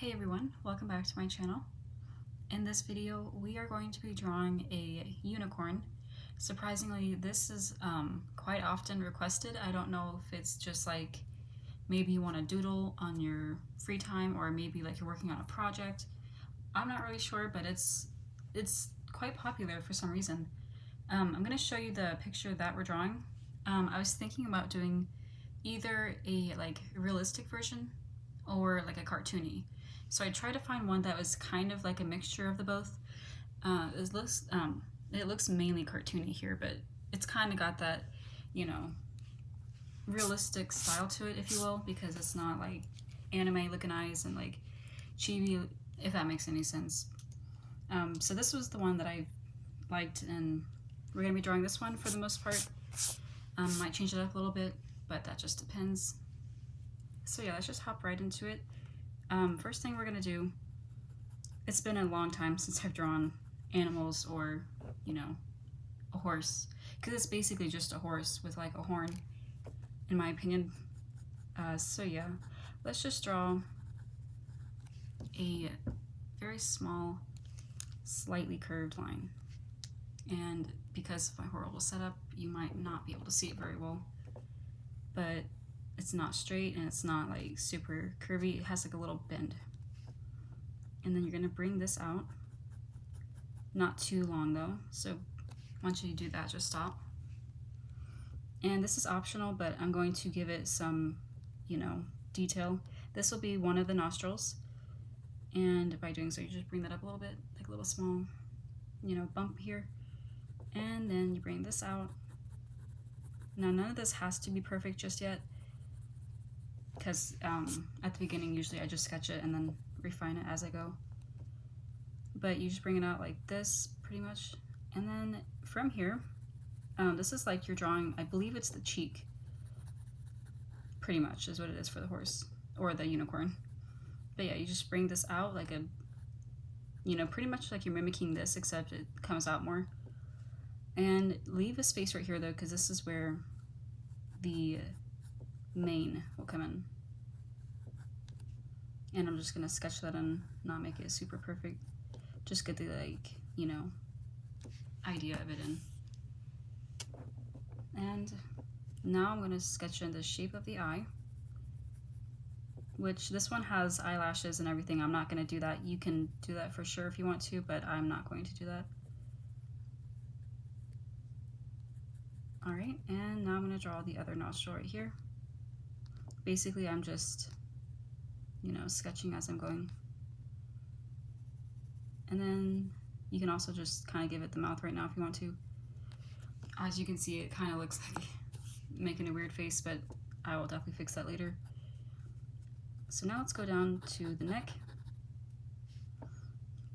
Hey everyone, welcome back to my channel. In this video, we are going to be drawing a unicorn. Surprisingly, this is quite often requested. I don't know if it's just like maybe you want to doodle on your free time, or maybe like you're working on a project. I'm not really sure, but it's quite popular for some reason. I'm going to show you the picture that we're drawing. I was thinking about doing either a like realistic version or like a cartoony. So I tried to find one that was kind of like a mixture of the both. It looks mainly cartoony here, but it's kind of got that, you know, realistic style to it, if you will, because it's not like anime looking eyes and like chibi, if that makes any sense. So this was the one that I liked, and we're gonna be drawing this one for the most part. Might change it up a little bit, but that just depends. So yeah, let's just hop right into it. First thing we're gonna do, it's been a long time since I've drawn animals or, you know, a horse, because it's basically just a horse with like a horn, in my opinion. So yeah, let's just draw a very small, slightly curved line. And because of my horrible setup, you might not be able to see it very well, but it's not straight and it's not like super curvy. It has like a little bend. And then you're gonna bring this out. Not too long though, so once you do that, just stop. And this is optional, but I'm going to give it some, you know, detail. This will be one of the nostrils, and by doing so, you just bring that up a little bit, like a little small, you know, bump here. And then you bring this out. Now none of this has to be perfect just yet, because at the beginning usually I just sketch it and then refine it as I go. But you just bring it out like this pretty much, and then from here, this is like you're drawing, I believe it's the cheek, pretty much is what it is for the horse or the unicorn. But yeah, you just bring this out like a, you know, pretty much like you're mimicking this, except it comes out more. And leave a space right here though, because this is where the mane will come in. And I'm just gonna sketch that and not make it super perfect. Just get the, like, you know, idea of it in. And now I'm gonna sketch in the shape of the eye, which this one has eyelashes and everything. I'm not gonna do that. You can do that for sure if you want to, but I'm not going to do that. All right, and now I'm gonna draw the other nostril right here. Basically, I'm just, you know, sketching as I'm going. And then you can also just kind of give it the mouth right now if you want to. As you can see, it kind of looks like making a weird face, but I will definitely fix that later. So now let's go down to the neck.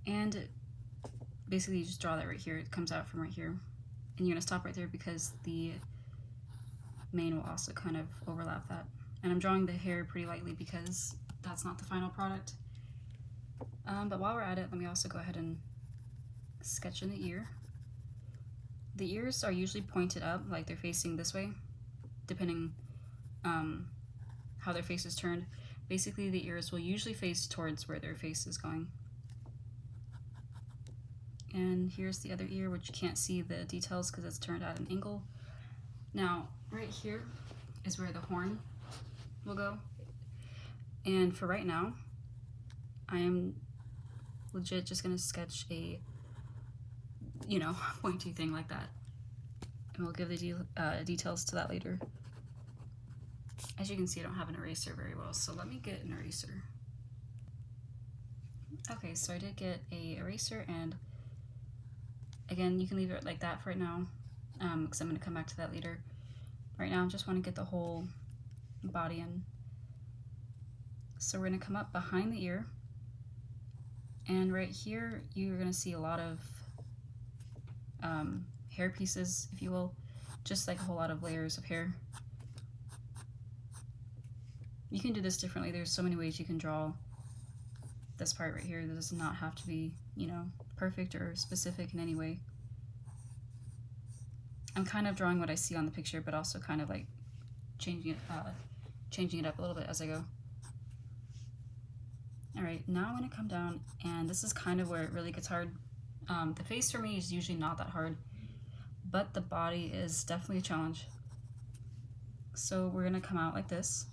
And basically you just draw that right here. It comes out from right here. And you're gonna stop right there because the mane will also kind of overlap that. And I'm drawing the hair pretty lightly because that's not the final product. But while we're at it, let me also go ahead and sketch in the ear. The ears are usually pointed up, like they're facing this way, depending how their face is turned. Basically, the ears will usually face towards where their face is going. And here's the other ear, which you can't see the details because it's turned at an angle. Now, right here is where the horn will go. And for right now, I am legit just gonna sketch a, you know, pointy thing like that. And we'll give the details to that later. As you can see, I don't have an eraser very well, so let me get an eraser. Okay, so I did get a eraser, and again, you can leave it like that for right now, because I'm gonna come back to that later. Right now, I just wanna get the whole body in. So we're gonna come up behind the ear, and right here, you're gonna see a lot of hair pieces, if you will, just like a whole lot of layers of hair. You can do this differently. There's so many ways you can draw this part right here. This does not have to be, you know, perfect or specific in any way. I'm kind of drawing what I see on the picture, but also kind of like changing it up a little bit as I go. All right, Alright, now I'm going to come down, and this is kind of where it really gets hard. The face for me is usually not that hard, but the body is definitely a challenge. So we're going to come out like this,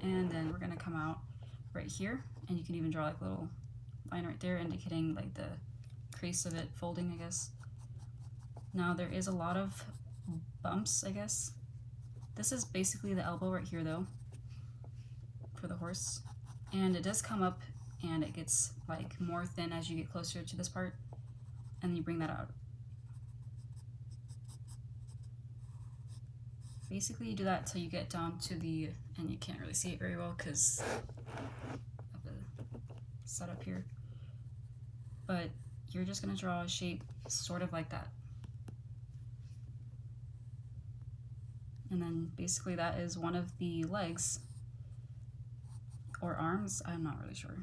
and then we're going to come out right here, and you can even draw like a little line right there indicating like the crease of it folding, I guess. Now there is a lot of bumps, I guess. This is basically the elbow right here though for the horse, and it does come up and it gets like more thin as you get closer to this part, and then you bring that out. Basically you do that until you get down to the, and you can't really see it very well because of the setup here, but you're just going to draw a shape sort of like that. And then basically that is one of the legs or arms, I'm not really sure.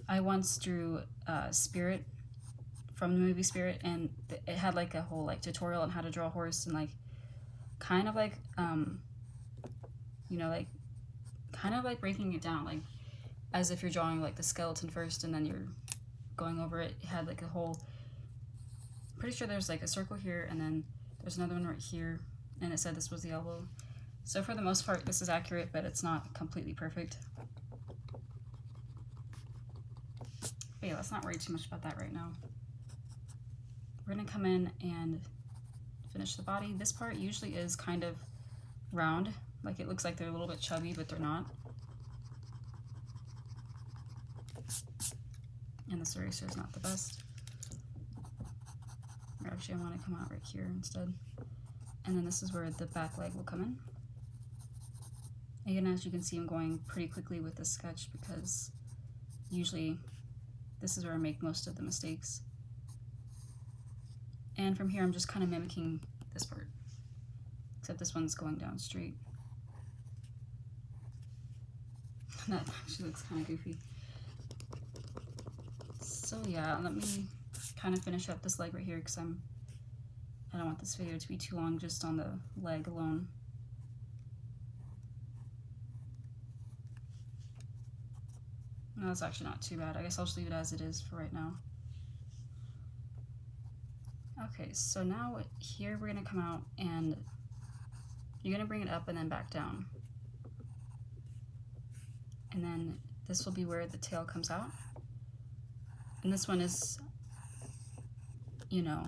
I once drew Spirit from the movie Spirit, and it had like a whole like tutorial on how to draw a horse, and like kind of like you know, like kind of like breaking it down, like as if you're drawing like the skeleton first and then you're going over it. It had like a whole, pretty sure there's like a circle here and then there's another one right here, and it said this was the elbow. So for the most part this is accurate, but it's not completely perfect. But yeah, let's not worry too much about that right now. We're gonna come in and finish the body. This part usually is kind of round, like it looks like they're a little bit chubby, but they're not. And this eraser is not the best. Or actually I want to come out right here instead. And then this is where the back leg will come in. Again, as you can see, I'm going pretty quickly with this sketch because usually this is where I make most of the mistakes. And from here I'm just kind of mimicking this part, except this one's going down straight. That actually looks kind of goofy. So yeah, let me kind of finish up this leg right here because I don't want this video to be too long just on the leg alone. No, it's actually not too bad. I guess I'll just leave it as it is for right now. Okay, so now here we're gonna come out and you're gonna bring it up and then back down. And then this will be where the tail comes out. And this one is, you know,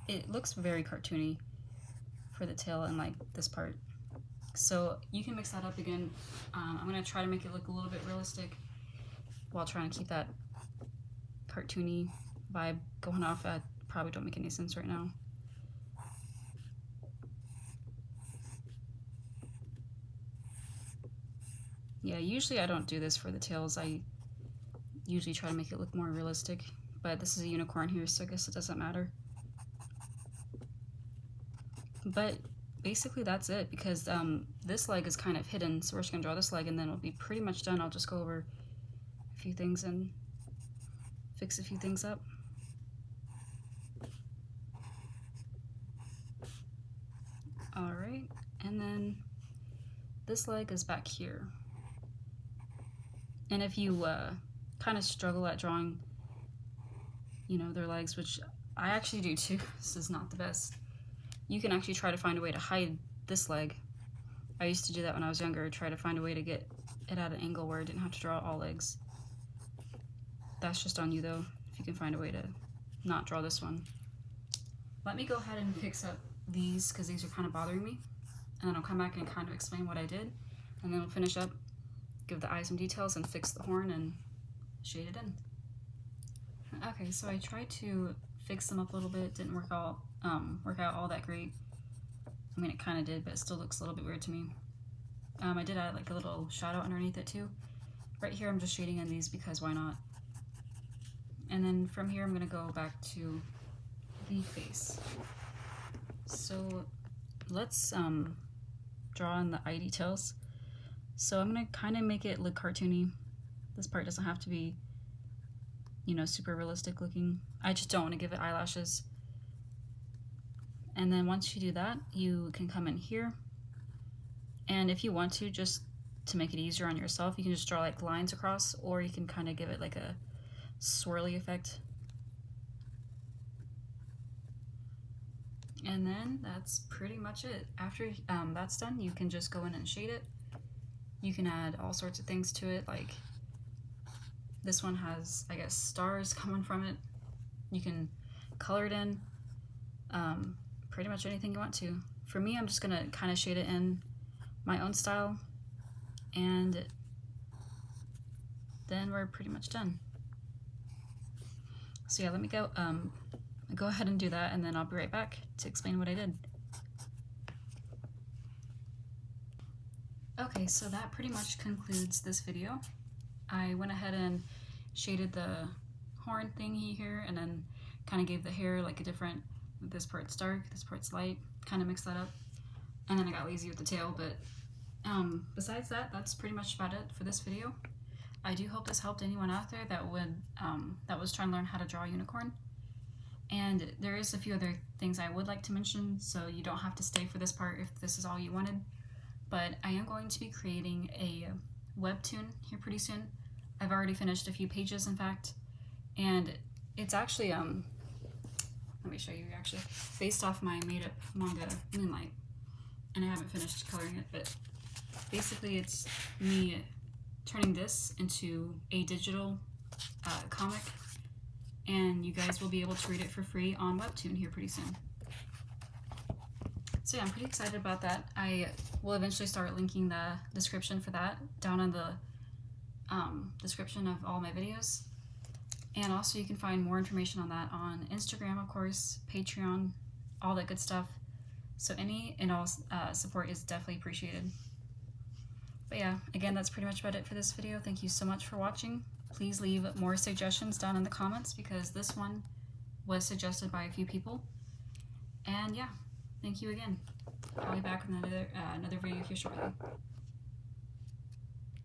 it looks very cartoony for the tail and like this part. So you can mix that up again. I'm gonna try to make it look a little bit realistic while trying to keep that cartoony vibe going off. That probably don't make any sense right now. Yeah, usually I don't do this for the tails. I usually try to make it look more realistic, but this is a unicorn here, so I guess it doesn't matter. But basically that's it, because this leg is kind of hidden, so we're just gonna draw this leg and then we'll be pretty much done. I'll just go over a few things and fix a few things up. Alright, and then this leg is back here. And if you kind of struggle at drawing, you know, their legs, which I actually do too, this is not the best, you can actually try to find a way to hide this leg. I used to do that when I was younger, try to find a way to get it at an angle where I didn't have to draw all legs. That's just on you though, if you can find a way to not draw this one. Let me go ahead and fix up these, because these are kind of bothering me, and then I'll come back and kind of explain what I did, and then we'll finish up, give the eye some details, and fix the horn and shade it in. Okay, so I tried to fix them up a little bit. Didn't work out all that great. I mean, it kind of did, but it still looks a little bit weird to me. I did add like a little shadow underneath it too. Right here I'm just shading in these because why not? And then from here I'm gonna go back to the face. So let's draw in the eye details. So I'm gonna kind of make it look cartoony. This part doesn't have to be, you know, super realistic looking. I just don't want to give it eyelashes. And then once you do that, you can come in here, and if you want to, just to make it easier on yourself, you can just draw like lines across, or you can kind of give it like a swirly effect. And then that's pretty much it. After that's done, you can just go in and shade it. You can add all sorts of things to it, like this one has, I guess, stars coming from it. You can color it in, pretty much anything you want to. For me, I'm just gonna kind of shade it in my own style, and then we're pretty much done. So yeah, let me go ahead and do that, and then I'll be right back to explain what I did. Okay, so that pretty much concludes this video. I went ahead and shaded the horn thingy here, and then kind of gave the hair like a different, this part's dark, this part's light, kind of mixed that up. And then I got lazy with the tail, but besides that, that's pretty much about it for this video. I do hope this helped anyone out there that was trying to learn how to draw a unicorn. And there is a few other things I would like to mention, so you don't have to stay for this part if this is all you wanted. But I am going to be creating a webtoon here pretty soon. I've already finished a few pages, in fact, and it's actually, let me show you actually, based off my made-up manga, Moonlight, and I haven't finished coloring it, but basically it's me turning this into a digital comic, and you guys will be able to read it for free on Webtoon here pretty soon. So yeah, I'm pretty excited about that. I will eventually start linking the description for that down in the description of all my videos. And also you can find more information on that on Instagram, of course, Patreon, all that good stuff. So any and all support is definitely appreciated. But yeah, again, that's pretty much about it for this video. Thank you so much for watching. Please leave more suggestions down in the comments, because this one was suggested by a few people. And yeah, thank you again. I'll be back with another video here shortly.